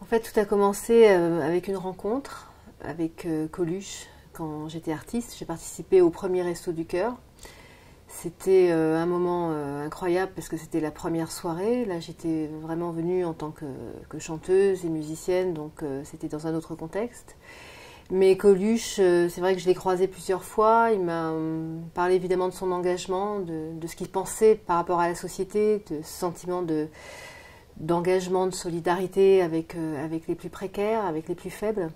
fait, tout a commencé avec une rencontre avec Coluche. Quand j'étais artiste, j'ai participé au premier Resto du Cœur. C'était un moment incroyable parce que c'était la première soirée. Là, j'étais vraiment venue en tant que chanteuse et musicienne, donc c'était dans un autre contexte. Mais Coluche, c'est vrai que je l'ai croisé plusieurs fois. Il m'a parlé évidemment de son engagement, de ce qu'il pensait par rapport à la société, de ce sentiment d'engagement, de solidarité avec les plus précaires, avec les plus faibles.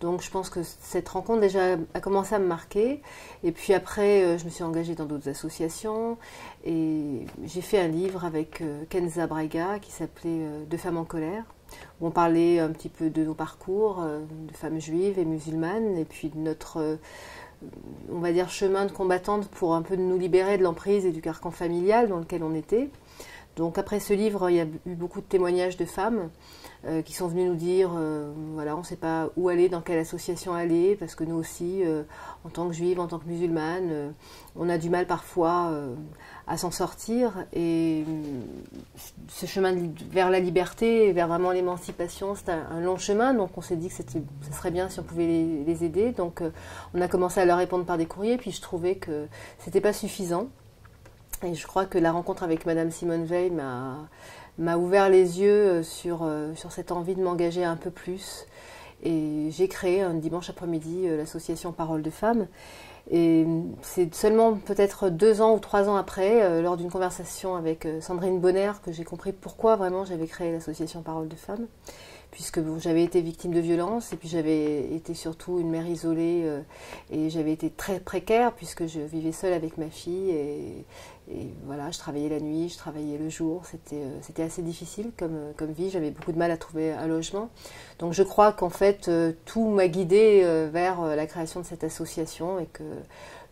Donc je pense que cette rencontre déjà a commencé à me marquer. Et puis après, je me suis engagée dans d'autres associations. Et j'ai fait un livre avec Kenza Braga qui s'appelait Deux femmes en colère, où on parlait un petit peu de nos parcours de femmes juives et musulmanes, et puis de notre, on va dire, chemin de combattante pour un peu nous libérer de l'emprise et du carcan familial dans lequel on était. Donc après ce livre, il y a eu beaucoup de témoignages de femmes qui sont venues nous dire, voilà, on ne sait pas où aller, dans quelle association aller, parce que nous aussi, en tant que juives, en tant que musulmanes, on a du mal parfois à s'en sortir. Et ce chemin vers la liberté, vers vraiment l'émancipation, c'est un long chemin, donc on s'est dit que ce serait bien si on pouvait les aider. Donc on a commencé à leur répondre par des courriers, puis je trouvais que ce n'était pas suffisant. Et je crois que la rencontre avec Madame Simone Veil m'a ouvert les yeux sur cette envie de m'engager un peu plus. Et j'ai créé un dimanche après-midi l'association Parole de Femmes. Et c'est seulement peut-être 2 ans ou 3 ans après, lors d'une conversation avec Sandrine Bonner, que j'ai compris pourquoi vraiment j'avais créé l'association Parole de Femmes. Puisque bon, j'avais été victime de violences et puis j'avais été surtout une mère isolée et j'avais été très précaire puisque je vivais seule avec ma fille et voilà, je travaillais la nuit, je travaillais le jour, c'était assez difficile comme vie, j'avais beaucoup de mal à trouver un logement. Donc je crois qu'en fait tout m'a guidée vers la création de cette association et que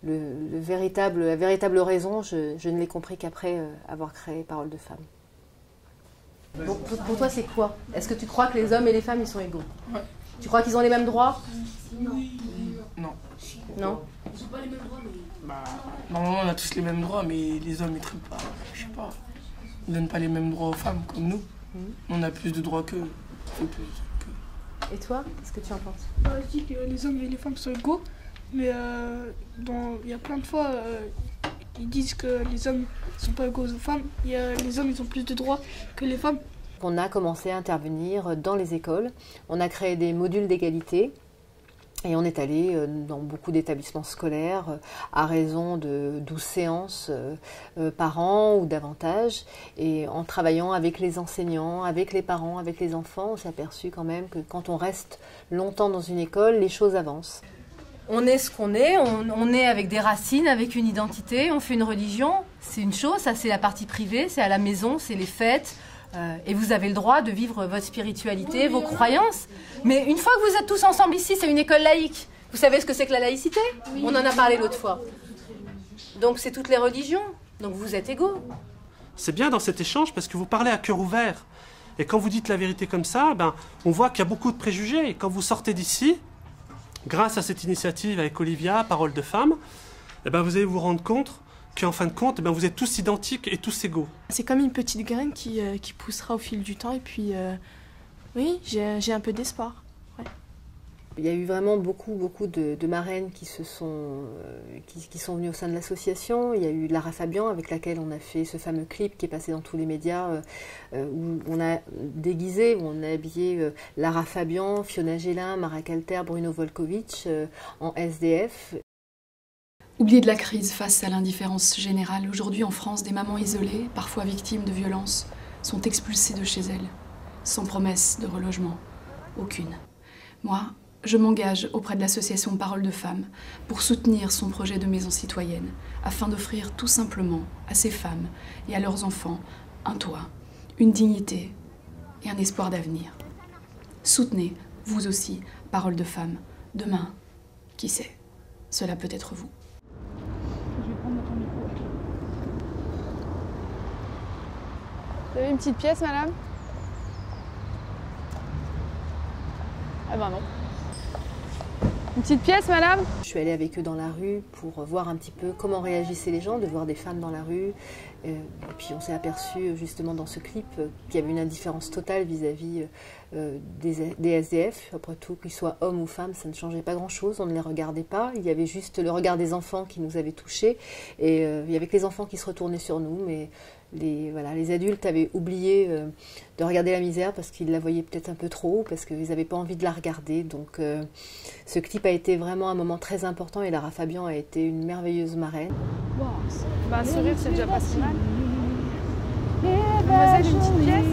la véritable raison, je ne l'ai compris qu'après avoir créé Parole de Femmes. Donc, pour toi, c'est quoi? Est-ce que tu crois que les hommes et les femmes, ils sont égaux? Ouais. Tu crois qu'ils ont les mêmes droits? Oui. Non. Non? Ils n'ont pas les mêmes droits, mais... normalement, on a tous les mêmes droits, mais les hommes, ils traitent pas, je sais pas. Ils donnent pas les mêmes droits aux femmes, comme nous. On a plus de droits qu'eux. Et toi, qu'est-ce que tu en penses? Je dis que les hommes et les femmes sont égaux, mais il y a plein de fois... ils disent que les hommes ne sont pas égaux aux femmes. Les hommes, ils ont plus de droits que les femmes. On a commencé à intervenir dans les écoles. On a créé des modules d'égalité. Et on est allé dans beaucoup d'établissements scolaires à raison de 12 séances par an ou davantage. Et en travaillant avec les enseignants, avec les parents, avec les enfants, on s'est aperçu quand même que quand on reste longtemps dans une école, les choses avancent. On est ce qu'on est, on est avec des racines, avec une identité, on fait une religion, c'est une chose, ça c'est la partie privée, c'est à la maison, c'est les fêtes, et vous avez le droit de vivre votre spiritualité, vos croyances. Mais une fois que vous êtes tous ensemble ici, c'est une école laïque. Vous savez ce que c'est que la laïcité? On en a parlé l'autre fois. Donc c'est toutes les religions, donc vous êtes égaux. C'est bien dans cet échange parce que vous parlez à cœur ouvert. Et quand vous dites la vérité comme ça, on voit qu'il y a beaucoup de préjugés. Et quand vous sortez d'ici, grâce à cette initiative avec Olivia, Parole de Femmes, vous allez vous rendre compte qu'en fin de compte, vous êtes tous identiques et tous égaux. C'est comme une petite graine qui poussera au fil du temps. Et puis, oui, j'ai un peu d'espoir. Ouais. Il y a eu vraiment beaucoup de marraines qui sont venues au sein de l'association. Il y a eu Lara Fabian avec laquelle on a fait ce fameux clip qui est passé dans tous les médias où on a déguisé, où on a habillé Lara Fabian, Fiona Gélin, Mara Calter, Bruno Volkovitch en SDF. Oublié de la crise face à l'indifférence générale, aujourd'hui en France, des mamans isolées, parfois victimes de violences, sont expulsées de chez elles, sans promesse de relogement, aucune. Moi, je m'engage auprès de l'association Parole de Femmes pour soutenir son projet de maison citoyenne, afin d'offrir tout simplement à ces femmes et à leurs enfants un toit, une dignité et un espoir d'avenir. Soutenez, vous aussi, Parole de Femmes. Demain, qui sait, cela peut être vous. Je vais prendre ton micro. Vous avez une petite pièce, madame? Ah ben non. Une petite pièce, madame? Je suis allée avec eux dans la rue pour voir un petit peu comment réagissaient les gens, de voir des femmes dans la rue Et puis on s'est aperçu justement dans ce clip qu'il y avait une indifférence totale vis-à-vis des SDF. Après tout, qu'ils soient hommes ou femmes, ça ne changeait pas grand-chose, on ne les regardait pas. Il y avait juste le regard des enfants qui nous avait touchés. Et il y avait que les enfants qui se retournaient sur nous, mais les adultes avaient oublié de regarder la misère parce qu'ils la voyaient peut-être un peu trop, parce qu'ils n'avaient pas envie de la regarder. Donc ce clip a été vraiment un moment très important et Lara Fabian a été une merveilleuse marraine. Bah, sourire, c'est déjà pas si mal. Mademoiselle, une petite pièce.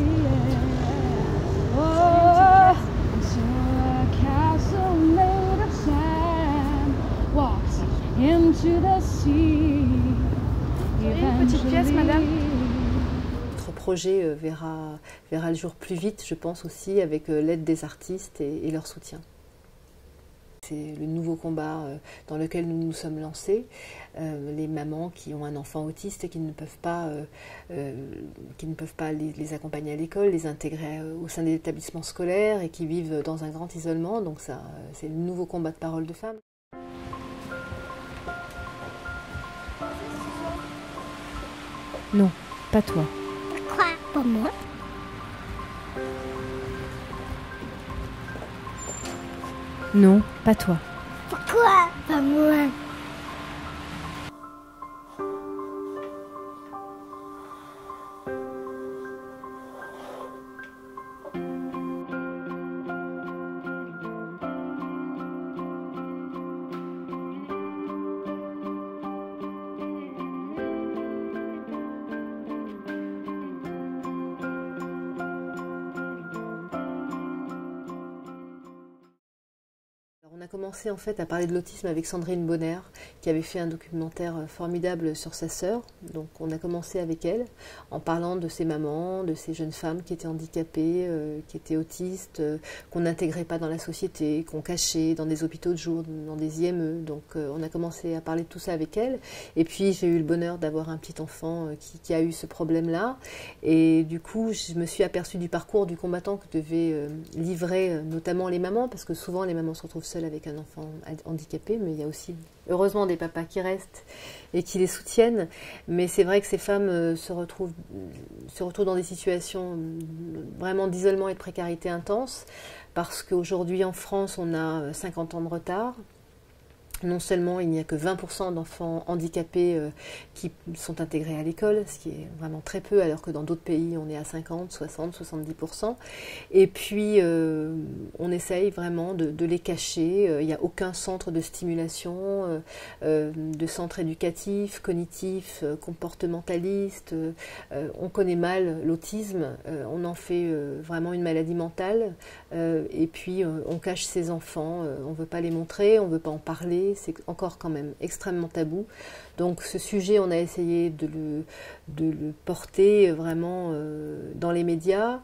Une petite pièce, madame. Notre projet verra le jour plus vite, je pense aussi, avec l'aide des artistes et leur soutien. C'est le nouveau combat dans lequel nous nous sommes lancés. Les mamans qui ont un enfant autiste et qui ne peuvent pas les accompagner à l'école, les intégrer au sein des établissements scolaires et qui vivent dans un grand isolement. Donc ça, c'est le nouveau combat de Parole de Femmes. Non, pas toi. Quoi? Pas moi? Non, pas toi. Pourquoi pas moi? On a commencé en fait à parler de l'autisme avec Sandrine Bonner, qui avait fait un documentaire formidable sur sa sœur. Donc on a commencé avec elle, en parlant de ses mamans, de ces jeunes femmes qui étaient handicapées, qui étaient autistes, qu'on n'intégrait pas dans la société, qu'on cachait dans des hôpitaux de jour, dans des IME. Donc on a commencé à parler de tout ça avec elle. Et puis j'ai eu le bonheur d'avoir un petit enfant qui a eu ce problème-là. Et du coup, je me suis aperçue du parcours du combattant que devaient livrer notamment les mamans, parce que souvent les mamans se retrouvent seules avec un enfant handicapé, mais il y a aussi heureusement des papas qui restent et qui les soutiennent. Mais c'est vrai que ces femmes se retrouvent dans des situations vraiment d'isolement et de précarité intense, parce qu'aujourd'hui en France on a 50 ans de retard. Non seulement il n'y a que 20% d'enfants handicapés qui sont intégrés à l'école, ce qui est vraiment très peu, alors que dans d'autres pays on est à 50, 60, 70%. Et puis on essaye vraiment de les cacher. Il n'y a aucun centre de stimulation, de centre éducatif, cognitif, comportementaliste. On connaît mal l'autisme, on en fait vraiment une maladie mentale. Et puis on cache ses enfants, on ne veut pas les montrer, on ne veut pas en parler. C'est encore quand même extrêmement tabou. Donc ce sujet, on a essayé de le porter vraiment dans les médias.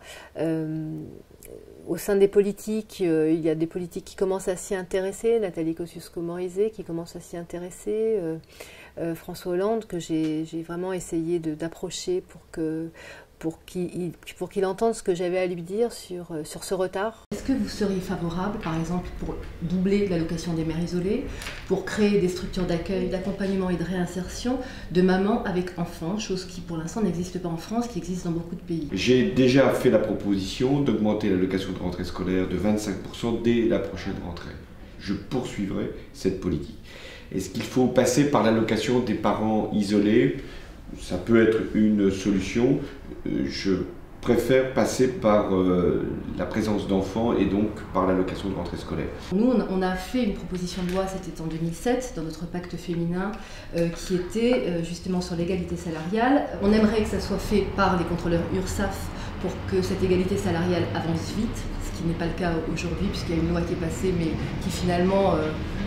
Au sein des politiques, il y a des politiques qui commencent à s'y intéresser. Nathalie Kosciusko-Morizet qui commence à s'y intéresser. François Hollande, que j'ai vraiment essayé d'approcher pour qu'il entende ce que j'avais à lui dire sur ce retard. Est-ce que vous seriez favorable, par exemple, pour doubler l'allocation des mères isolées, pour créer des structures d'accueil, d'accompagnement et de réinsertion de mamans avec enfants, chose qui pour l'instant n'existe pas en France, qui existe dans beaucoup de pays? J'ai déjà fait la proposition d'augmenter l'allocation de rentrée scolaire de 25% dès la prochaine rentrée. Je poursuivrai cette politique. Est-ce qu'il faut passer par l'allocation des parents isolés? Ça peut être une solution. Je préfère passer par la présence d'enfants et donc par l'allocation de rentrée scolaire. Nous, on a fait une proposition de loi, c'était en 2007, dans notre pacte féminin, qui était justement sur l'égalité salariale. On aimerait que ça soit fait par les contrôleurs URSSAF pour que cette égalité salariale avance vite, ce qui n'est pas le cas aujourd'hui, puisqu'il y a une loi qui est passée, mais qui finalement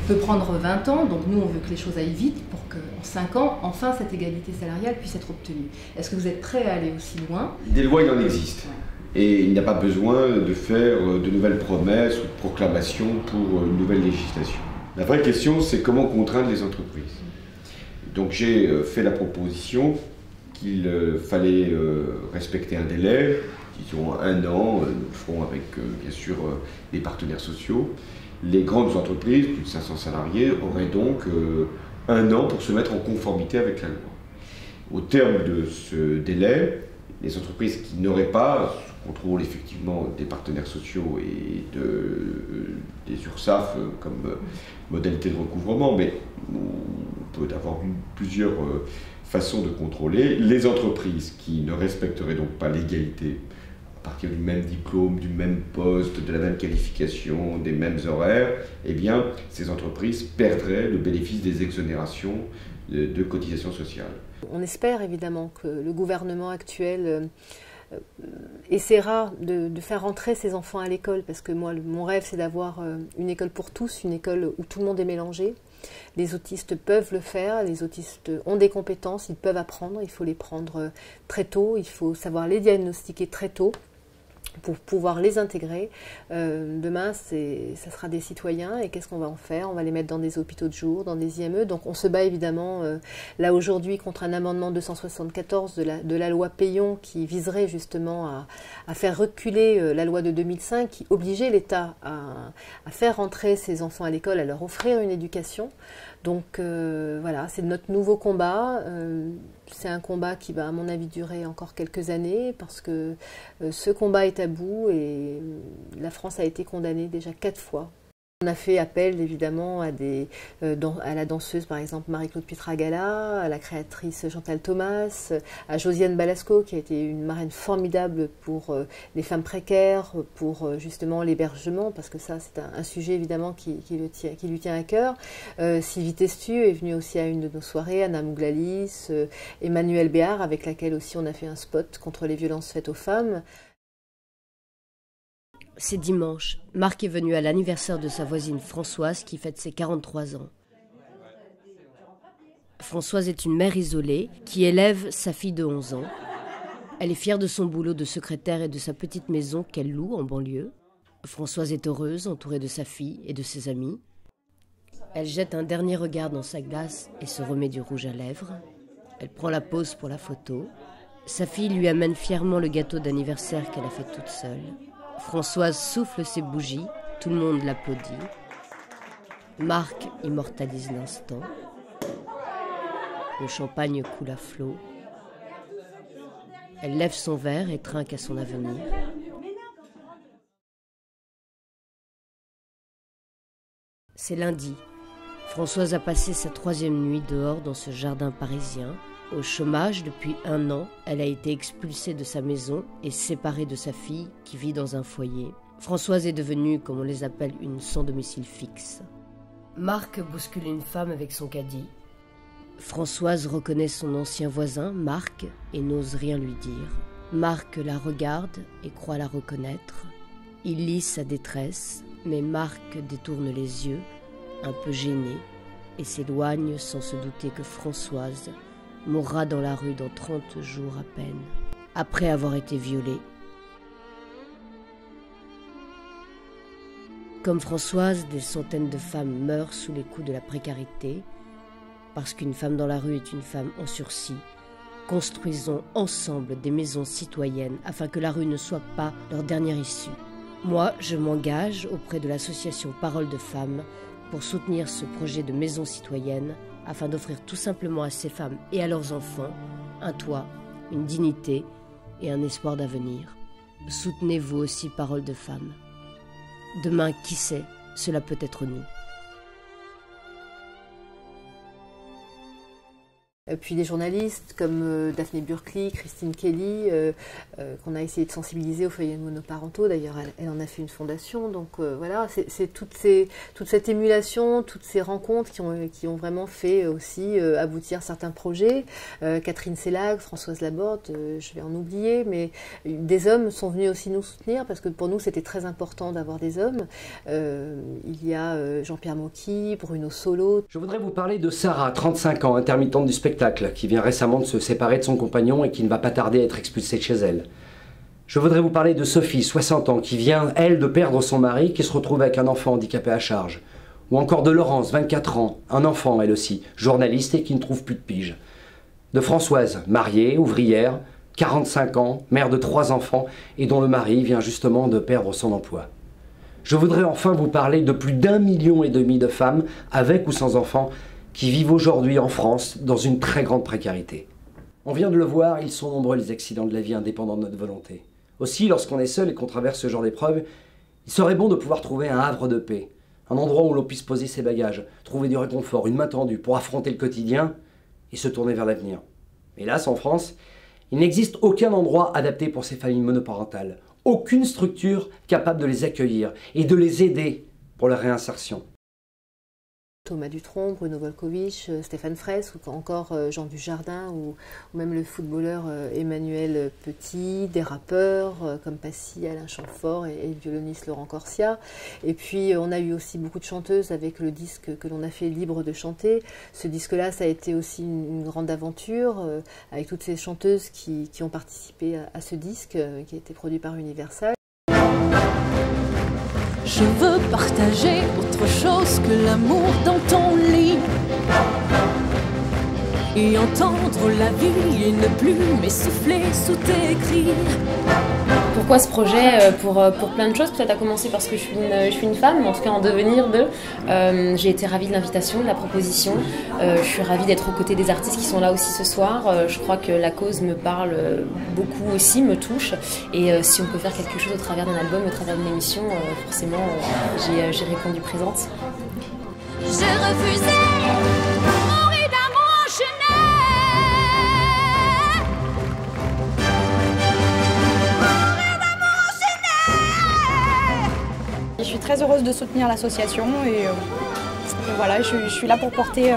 peut prendre 20 ans. Donc nous, on veut que les choses aillent vite pour qu'en 5 ans, enfin, cette égalité salariale puisse être obtenue. Est-ce que vous êtes prêts à aller aussi loin? Des lois, il en existe. Et il n'y a pas besoin de faire de nouvelles promesses ou de proclamations pour une nouvelle législation. La vraie question, c'est comment contraindre les entreprises. Donc j'ai fait la proposition qu'il fallait respecter un délai, disons 1 an, nous le ferons avec bien sûr les partenaires sociaux. Les grandes entreprises, plus de 500 salariés, auraient donc 1 an pour se mettre en conformité avec la loi. Au terme de ce délai, les entreprises qui n'auraient pas sous contrôle effectivement des partenaires sociaux et des URSSAF comme modalité de recouvrement, mais on peut avoir plusieurs façons de contrôler. Les entreprises qui ne respecteraient donc pas l'égalité à partir du même diplôme, du même poste, de la même qualification, des mêmes horaires, eh bien, ces entreprises perdraient le bénéfice des exonérations de cotisations sociales. On espère évidemment que le gouvernement actuel essaiera de faire rentrer ses enfants à l'école, parce que moi, mon rêve, c'est d'avoir une école pour tous, une école où tout le monde est mélangé. Les autistes peuvent le faire, les autistes ont des compétences, ils peuvent apprendre, il faut les prendre très tôt, il faut savoir les diagnostiquer très tôt pour pouvoir les intégrer. Demain, ça sera des citoyens, et qu'est-ce qu'on va en faire? On va les mettre dans des hôpitaux de jour, dans des IME. Donc on se bat évidemment là aujourd'hui contre un amendement 274 de la loi Peillon qui viserait justement à faire reculer la loi de 2005 qui obligeait l'État à faire rentrer ses enfants à l'école, à leur offrir une éducation. Donc voilà, c'est notre nouveau combat. C'est un combat qui va, à mon avis, durer encore quelques années parce que ce combat est à bout et la France a été condamnée déjà 4 fois. On a fait appel évidemment à la danseuse par exemple Marie-Claude Pietragala, à la créatrice Chantal Thomas, à Josiane Balasco qui a été une marraine formidable pour les femmes précaires, pour justement l'hébergement, parce que ça c'est un sujet évidemment qui lui tient à cœur. Sylvie Testu est venue aussi à une de nos soirées, Anna Mouglalis, Emmanuelle Béard avec laquelle aussi on a fait un spot contre les violences faites aux femmes. C'est dimanche. Marc est venu à l'anniversaire de sa voisine Françoise qui fête ses 43 ans. Françoise est une mère isolée qui élève sa fille de 11 ans. Elle est fière de son boulot de secrétaire et de sa petite maison qu'elle loue en banlieue. Françoise est heureuse, entourée de sa fille et de ses amis. Elle jette un dernier regard dans sa glace et se remet du rouge à lèvres. Elle prend la pose pour la photo. Sa fille lui amène fièrement le gâteau d'anniversaire qu'elle a fait toute seule. Françoise souffle ses bougies, tout le monde l'applaudit. Marc immortalise l'instant. Le champagne coule à flot. Elle lève son verre et trinque à son avenir. C'est lundi. Françoise a passé sa 3e nuit dehors dans ce jardin parisien. Au chômage depuis 1 an, elle a été expulsée de sa maison et séparée de sa fille qui vit dans un foyer. Françoise est devenue, comme on les appelle, une sans domicile fixe. Marc bouscule une femme avec son caddie. Françoise reconnaît son ancien voisin, Marc, et n'ose rien lui dire. Marc la regarde et croit la reconnaître. Il lit sa détresse, mais Marc détourne les yeux, un peu gêné, et s'éloigne sans se douter que Françoise mourra dans la rue dans 30 jours à peine, après avoir été violée. Comme Françoise, des centaines de femmes meurent sous les coups de la précarité. Parce qu'une femme dans la rue est une femme en sursis, construisons ensemble des maisons citoyennes afin que la rue ne soit pas leur dernière issue. Moi, je m'engage auprès de l'association Parole de Femmes pour soutenir ce projet de maison citoyenne afin d'offrir tout simplement à ces femmes et à leurs enfants un toit, une dignité et un espoir d'avenir. Soutenez-vous aussi Parole de Femmes. Demain, qui sait, cela peut être nous. Puis des journalistes comme Daphné Burkli, Christine Kelly, qu'on a essayé de sensibiliser aux foyers monoparentaux. D'ailleurs, elle en a fait une fondation. Donc voilà, c'est toute cette émulation, toutes ces rencontres qui ont vraiment fait aussi aboutir certains projets. Catherine Sellag, Françoise Laborde, je vais en oublier, mais des hommes sont venus aussi nous soutenir parce que pour nous, c'était très important d'avoir des hommes. Il y a Jean-Pierre Mocky, Bruno Solo. Je voudrais vous parler de Sarah, 35 ans, intermittente du spectacle, qui vient récemment de se séparer de son compagnon et qui ne va pas tarder à être expulsée de chez elle. Je voudrais vous parler de Sophie, 60 ans, qui vient, elle, de perdre son mari, qui se retrouve avec un enfant handicapé à charge. Ou encore de Laurence, 24 ans, un enfant, elle aussi, journaliste et qui ne trouve plus de pige. De Françoise, mariée, ouvrière, 45 ans, mère de 3 enfants et dont le mari vient justement de perdre son emploi. Je voudrais enfin vous parler de plus d'1,5 million de femmes, avec ou sans enfants, qui vivent aujourd'hui en France dans une très grande précarité. On vient de le voir, ils sont nombreux les accidents de la vie indépendants de notre volonté. Aussi, lorsqu'on est seul et qu'on traverse ce genre d'épreuve, il serait bon de pouvoir trouver un havre de paix, un endroit où l'on puisse poser ses bagages, trouver du réconfort, une main tendue pour affronter le quotidien et se tourner vers l'avenir. Hélas, en France, il n'existe aucun endroit adapté pour ces familles monoparentales, aucune structure capable de les accueillir et de les aider pour leur réinsertion. Thomas Dutronc, Bruno Volkovich, Stéphane Fraisse ou encore Jean Dujardin ou même le footballeur Emmanuel Petit, des rappeurs comme Passy, Alain Chamfort et le violoniste Laurent Corsia. Et puis on a eu aussi beaucoup de chanteuses avec le disque que l'on a fait Libre de chanter. Ce disque-là, ça a été aussi une grande aventure avec toutes ces chanteuses qui ont participé à ce disque qui a été produit par Universal. Je veux partager autre chose que l'amour dans ton lit et entendre la vie et ne plus m'essouffler sous tes cris. Pourquoi ce projet? Pour plein de choses. Peut-être à commencer parce que je suis une femme, en tout cas en devenir de. J'ai été ravie de l'invitation, de la proposition. Je suis ravie d'être aux côtés des artistes qui sont là aussi ce soir. Je crois que la cause me parle beaucoup aussi, me touche. Et si on peut faire quelque chose au travers d'un album, au travers d'une émission, forcément, j'ai répondu présente. J'ai refusé mourir d'amour enchaîné. Je suis très heureuse de soutenir l'association et voilà, je suis là pour porter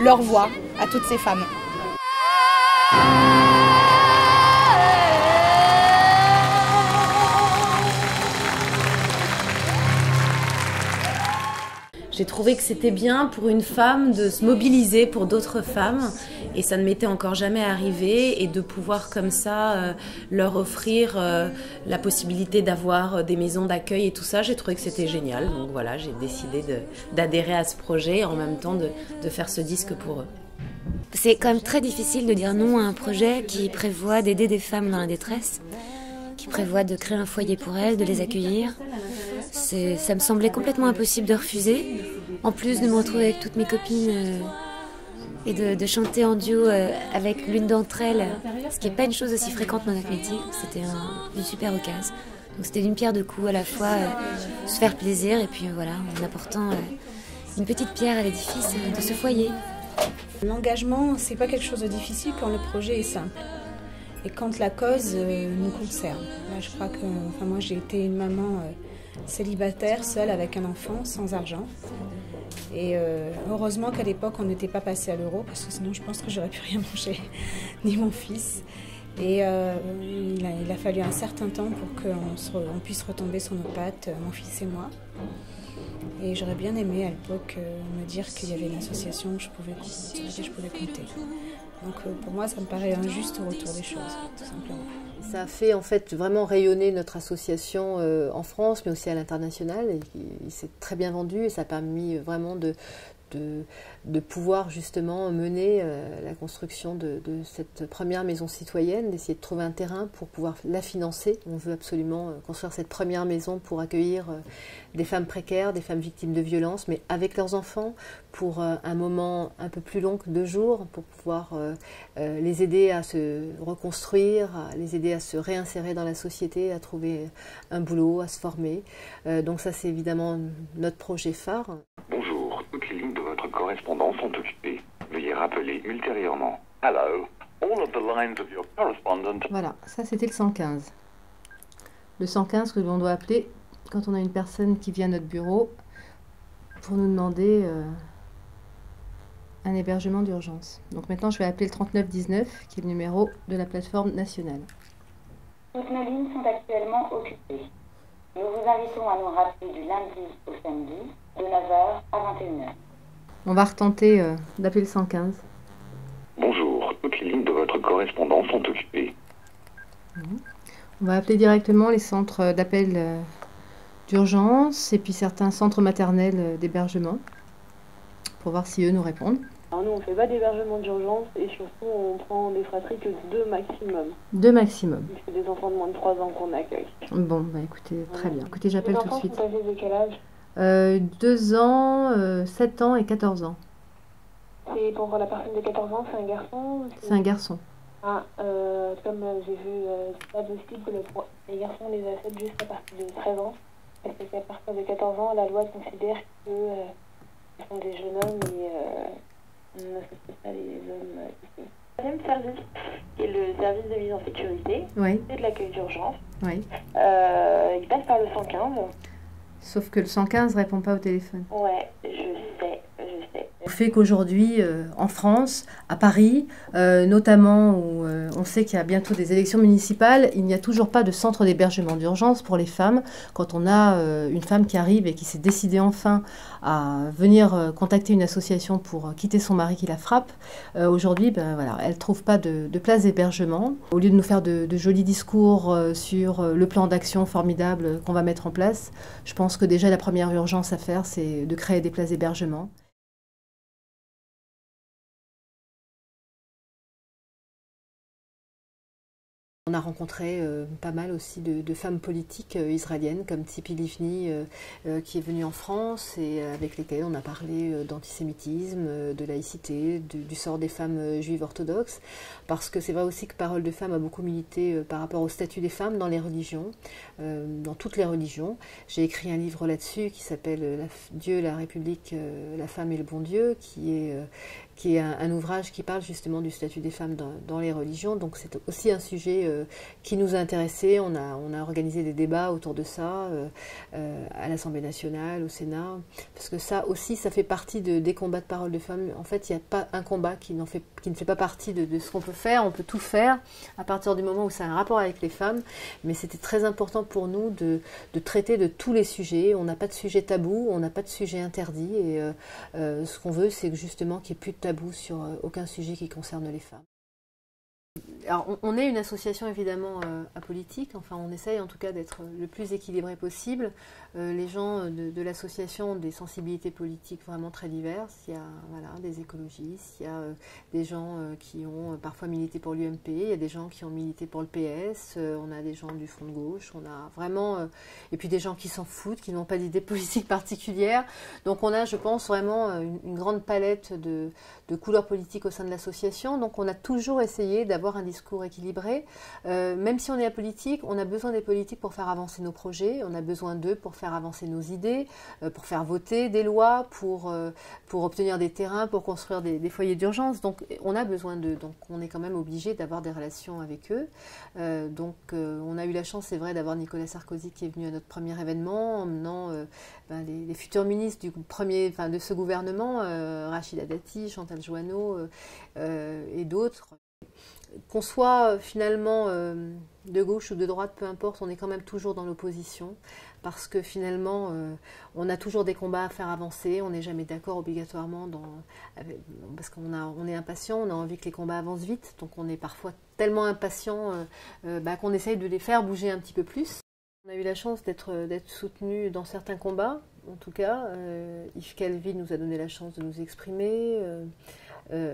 leur voix à toutes ces femmes. J'ai trouvé que c'était bien pour une femme de se mobiliser pour d'autres femmes et ça ne m'était encore jamais arrivé et de pouvoir comme ça leur offrir la possibilité d'avoir des maisons d'accueil et tout ça, j'ai trouvé que c'était génial. Donc voilà, j'ai décidé d'adhérer à ce projet et en même temps de faire ce disque pour eux. C'est quand même très difficile de dire non à un projet qui prévoit d'aider des femmes dans la détresse, qui prévoit de créer un foyer pour elles, de les accueillir. Ça me semblait complètement impossible de refuser. En plus de me retrouver avec toutes mes copines et de chanter en duo avec l'une d'entre elles, ce qui n'est pas une chose aussi fréquente dans notre métier, c'était une super occasion. Donc c'était d'une pierre deux coups, à la fois se faire plaisir et puis voilà, en apportant une petite pierre à l'édifice de ce foyer. L'engagement, c'est pas quelque chose de difficile quand le projet est simple. Et quand la cause nous concerne. Là, je crois que moi j'ai été une maman célibataire, seule avec un enfant, sans argent. Et heureusement qu'à l'époque on n'était pas passé à l'euro, parce que sinon je pense que j'aurais pu rien manger, ni mon fils. Et il a fallu un certain temps pour qu'on puisse retomber sur nos pattes, mon fils et moi. Et j'aurais bien aimé à l'époque me dire qu'il y avait une association sur laquelle je pouvais compter. Donc pour moi, ça me paraît injuste au retour des choses, tout simplement. Ça a fait en fait vraiment rayonner notre association en France, mais aussi à l'international. Il s'est très bien vendu et ça a permis vraiment de pouvoir justement mener la construction de cette première maison citoyenne, d'essayer de trouver un terrain pour pouvoir la financer. On veut absolument construire cette première maison pour accueillir des femmes précaires, des femmes victimes de violences, mais avec leurs enfants, pour un moment un peu plus long que 2 jours, pour pouvoir les aider à se reconstruire, à les aider à se réinsérer dans la société, à trouver un boulot, à se former. Donc ça, c'est évidemment notre projet phare. Bonjour, toutes les lignes de votre correspondance sont occupées. Veuillez rappeler ultérieurement. Hello, all of the lines of your correspondent. Voilà, ça c'était le 115. Le 115 que l'on doit appeler quand on a une personne qui vient à notre bureau pour nous demander un hébergement d'urgence. Donc maintenant je vais appeler le 3919 qui est le numéro de la plateforme nationale. Toutes nos lignes sont actuellement occupées. Nous vous invitons à nous rappeler du lundi au samedi de 9h à 21h. On va retenter d'appeler le 115. Bonjour, toutes les lignes de votre correspondance sont occupées. On va appeler directement les centres d'appel d'urgence et puis certains centres maternels d'hébergement pour voir si eux nous répondent. Alors nous on fait pas d'hébergement d'urgence et surtout on prend des fratries que 2 maximum. 2 maximum. C'est des enfants de moins de 3 ans qu'on accueille. Bon, bah écoutez, très bien. Écoutez, j'appelle tout de suite. Les enfants sont âgés de quel âge 2 ans, 7 ans et 14 ans. C'est pour la personne de 14 ans, c'est un garçon? C'est un garçon. Comme j'ai vu, c'est pas possible que les garçons les acceptent juste à partir de 13 ans. Parce qu'à partir de 14 ans, la loi considère que ce sont des jeunes hommes et on n'associe pas les hommes ici. Le deuxième service, qui est le service de mise en sécurité, Oui. c'est de l'accueil d'urgence. Oui. Il passe par le 115. Sauf que le 115 ne répond pas au téléphone. Ouais, je sais. Fait qu'aujourd'hui, en France, à Paris, notamment où on sait qu'il y a bientôt des élections municipales, il n'y a toujours pas de centre d'hébergement d'urgence pour les femmes. Quand on a une femme qui arrive et qui s'est décidée enfin à venir contacter une association pour quitter son mari qui la frappe, aujourd'hui, voilà, elle ne trouve pas de place d'hébergement. Au lieu de nous faire de jolis discours sur le plan d'action formidable qu'on va mettre en place, je pense que déjà la première urgence à faire, c'est de créer des places d'hébergement. On a rencontré pas mal aussi de femmes politiques israéliennes comme Tzipi Livni qui est venue en France et avec lesquelles on a parlé d'antisémitisme, de laïcité, du sort des femmes juives orthodoxes, parce que c'est vrai aussi que Parole de Femmes a beaucoup milité par rapport au statut des femmes dans les religions, dans toutes les religions. J'ai écrit un livre là-dessus qui s'appelle Dieu, la République, la femme et le bon Dieu, qui est un ouvrage qui parle justement du statut des femmes dans les religions. Donc c'est aussi un sujet qui nous a intéressés. On a organisé des débats autour de ça à l'Assemblée nationale, au Sénat, parce que ça aussi, ça fait partie des combats de Parole de Femmes. En fait, il n'y a pas un combat qui ne fait pas partie de ce qu'on peut faire. On peut tout faire à partir du moment où ça a un rapport avec les femmes, mais c'était très important pour nous de traiter de tous les sujets. On n'a pas de sujet tabou, on n'a pas de sujet interdit, et ce qu'on veut, c'est justement qu'il n'y ait plus de tabou sur aucun sujet qui concerne les femmes. Alors, on est une association évidemment apolitique, enfin on essaye en tout cas d'être le plus équilibré possible. Les gens de l'association ont des sensibilités politiques vraiment très diverses. Il y a des écologistes, il y a des gens qui ont parfois milité pour l'UMP, il y a des gens qui ont milité pour le PS, on a des gens du Front de gauche, on a vraiment... et puis des gens qui s'en foutent, qui n'ont pas d'idée politique particulière. Donc on a, je pense, vraiment une grande palette de couleurs politiques au sein de l'association. Donc on a toujours essayé d'avoir un discours équilibré. Même si on est apolitique, on a besoin des politiques pour faire avancer nos projets, on a besoin d'eux pour faire avancer nos idées, pour faire voter des lois, pour obtenir des terrains, pour construire des foyers d'urgence. Donc on a besoin d'eux, donc on est quand même obligé d'avoir des relations avec eux. On a eu la chance, c'est vrai, d'avoir Nicolas Sarkozy qui est venu à notre premier événement, emmenant les futurs ministres de ce gouvernement, Rachida Dati, Chantal Joanneau et d'autres. Qu'on soit finalement de gauche ou de droite, peu importe, on est quand même toujours dans l'opposition, parce que finalement on a toujours des combats à faire avancer, on n'est jamais d'accord obligatoirement, parce qu'on est impatient, on a envie que les combats avancent vite, donc on est parfois tellement impatient qu'on essaye de les faire bouger un petit peu plus. On a eu la chance d'être soutenu dans certains combats, en tout cas. Yves Calvi nous a donné la chance de nous exprimer.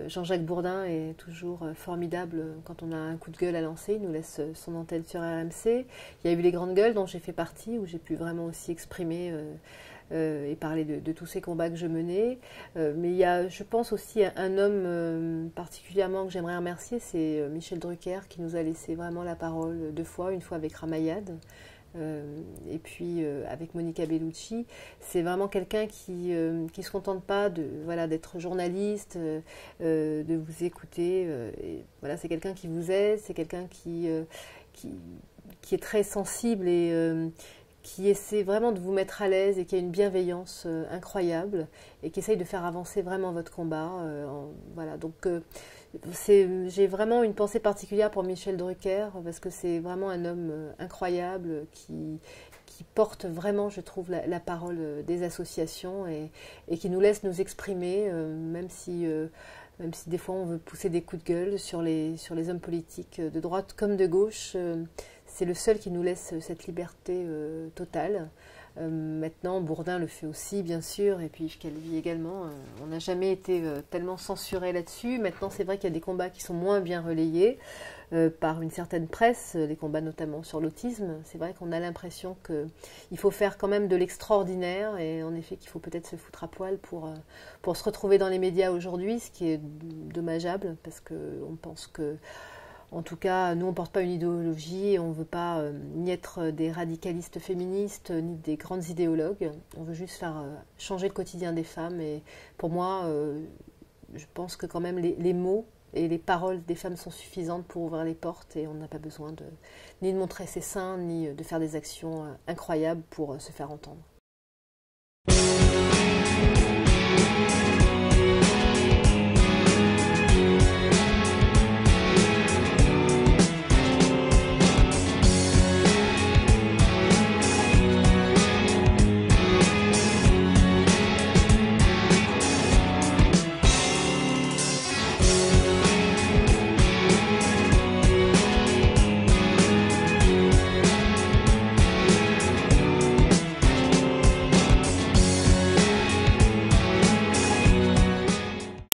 Jean-Jacques Bourdin est toujours formidable quand on a un coup de gueule à lancer, il nous laisse son antenne sur RMC. Il y a eu les grandes gueules dont j'ai fait partie, où j'ai pu vraiment aussi exprimer et parler de tous ces combats que je menais. Mais il y a, je pense aussi, un homme particulièrement que j'aimerais remercier, c'est Michel Drucker, qui nous a laissé vraiment la parole deux fois, une fois avec Ramayad, et puis avec Monica Bellucci. C'est vraiment quelqu'un qui se contente pas d'être journaliste, de vous écouter. Et voilà, c'est quelqu'un qui vous aide, c'est quelqu'un qui est très sensible et qui essaie vraiment de vous mettre à l'aise et qui a une bienveillance incroyable et qui essaye de faire avancer vraiment votre combat. Voilà, donc j'ai vraiment une pensée particulière pour Michel Drucker, parce que c'est vraiment un homme incroyable qui porte vraiment, je trouve, la parole des associations et qui nous laisse nous exprimer, même si des fois on veut pousser des coups de gueule sur les hommes politiques de droite comme de gauche. C'est le seul qui nous laisse cette liberté totale. Maintenant, Bourdin le fait aussi, bien sûr, et puis Yves Calvi également. On n'a jamais été tellement censuré là-dessus. Maintenant, c'est vrai qu'il y a des combats qui sont moins bien relayés par une certaine presse, les combats notamment sur l'autisme. C'est vrai qu'on a l'impression qu'il faut faire quand même de l'extraordinaire, et en effet qu'il faut peut-être se foutre à poil pour se retrouver dans les médias aujourd'hui, ce qui est dommageable, parce qu'on pense que En tout cas, nous, on ne porte pas une idéologie, on ne veut pas ni être des radicalistes féministes, ni des grandes idéologues. On veut juste faire changer le quotidien des femmes. Et pour moi, je pense que quand même les mots et les paroles des femmes sont suffisantes pour ouvrir les portes. Et on n'a pas besoin ni de montrer ses seins, ni de faire des actions incroyables pour se faire entendre.